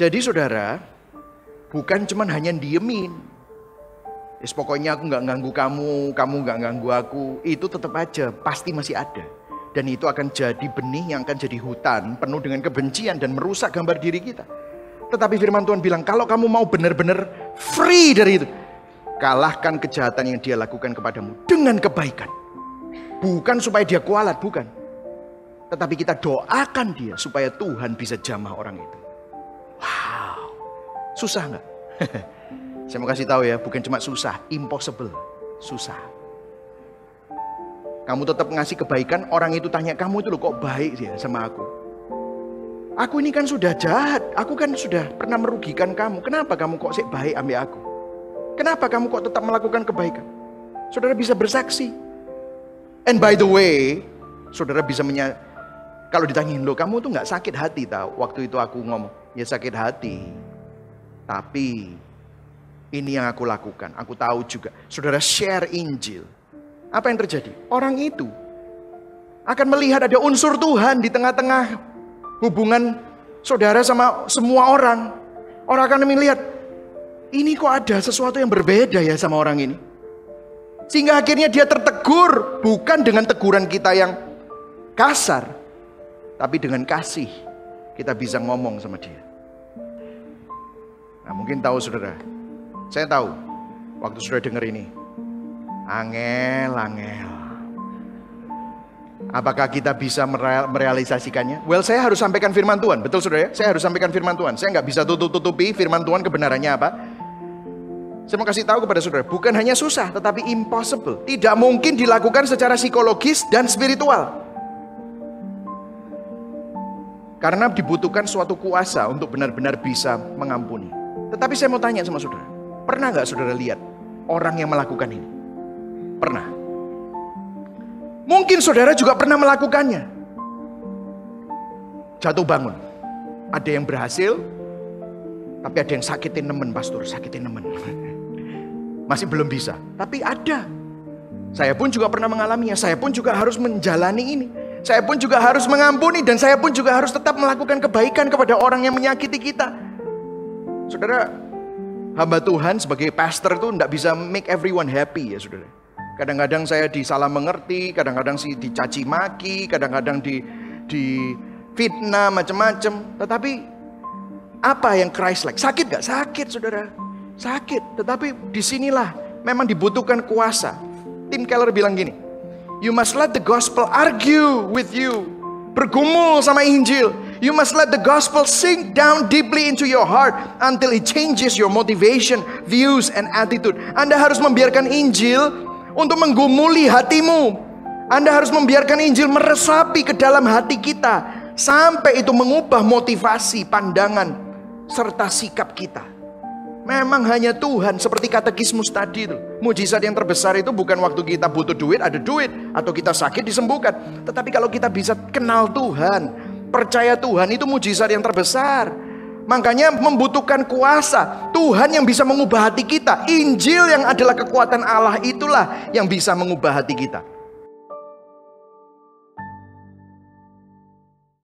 Jadi saudara, bukan cuman hanya diemin. Pokoknya aku nggak ganggu kamu, kamu nggak ganggu aku. Itu tetap aja, pasti masih ada. Dan itu akan jadi benih yang akan jadi hutan, penuh dengan kebencian dan merusak gambar diri kita. Tetapi firman Tuhan bilang, kalau kamu mau benar-benar free dari itu, kalahkan kejahatan yang dia lakukan kepadamu dengan kebaikan. Bukan supaya dia kualat, bukan. Tetapi kita doakan dia supaya Tuhan bisa jamah orang itu. Wow, susah nggak? Saya mau kasih tahu ya, bukan cuma susah, impossible, susah. Kamu tetap ngasih kebaikan, orang itu tanya, kamu itu loh kok baik ya sama aku. Aku ini kan sudah jahat, aku kan sudah pernah merugikan kamu. Kenapa kamu kok sih baik ambil aku? Kenapa kamu kok tetap melakukan kebaikan? Saudara bisa bersaksi. And by the way, saudara bisa kalau ditanyain, loh kamu tuh gak sakit hati tau? Waktu itu aku ngomong, ya sakit hati. Tapi ini yang aku lakukan, aku tahu juga. Saudara share Injil. Apa yang terjadi? Orang itu akan melihat ada unsur Tuhan di tengah-tengah hubungan saudara sama semua orang. Orang akan melihat, ini kok ada sesuatu yang berbeda ya sama orang ini. Sehingga akhirnya dia tertegur, bukan dengan teguran kita yang kasar, tapi dengan kasih kita bisa ngomong sama dia. Nah mungkin tahu saudara, saya tahu waktu saudara dengar ini, angel. Apakah kita bisa merealisasikannya? Well, saya harus sampaikan firman Tuhan, betul saudara ya? Saya harus sampaikan firman Tuhan. Saya nggak bisa tutup-tutupi firman Tuhan kebenarannya apa. Saya mau kasih tahu kepada saudara, bukan hanya susah, tetapi impossible. Tidak mungkin dilakukan secara psikologis dan spiritual. Karena dibutuhkan suatu kuasa untuk benar-benar bisa mengampuni. Tetapi saya mau tanya sama saudara, pernah nggak saudara lihat orang yang melakukan ini? Pernah. Mungkin saudara juga pernah melakukannya. Jatuh bangun. Ada yang berhasil, tapi ada yang sakitin nemen, pastor, sakitin nemen. Masih belum bisa, tapi ada. Saya pun juga pernah mengalaminya, saya pun juga harus menjalani ini. Saya pun juga harus mengampuni, dan saya pun juga harus tetap melakukan kebaikan kepada orang yang menyakiti kita. Saudara, hamba Tuhan sebagai pastor itu tidak bisa make everyone happy ya saudara. Kadang-kadang saya disalah mengerti, kadang-kadang sih dicaci maki, kadang-kadang di fitnah macam-macam. Tetapi apa yang Christ-like? Sakit gak? Sakit saudara. Sakit. Tetapi disinilah memang dibutuhkan kuasa. Tim Keller bilang gini, you must let the gospel argue with you. Bergumul sama Injil. You must let the gospel sink down deeply into your heart until it changes your motivation, views, and attitude. Anda harus membiarkan Injil untuk menggumuli hatimu. Anda harus membiarkan Injil meresapi ke dalam hati kita sampai itu mengubah motivasi, pandangan, serta sikap kita. Memang hanya Tuhan, seperti katekismus tadi itu. Mujizat yang terbesar itu bukan waktu kita butuh duit, ada duit, atau kita sakit disembuhkan. Tetapi kalau kita bisa kenal Tuhan, percaya Tuhan, itu mujizat yang terbesar. Makanya membutuhkan kuasa. Tuhan yang bisa mengubah hati kita. Injil yang adalah kekuatan Allah itulah yang bisa mengubah hati kita.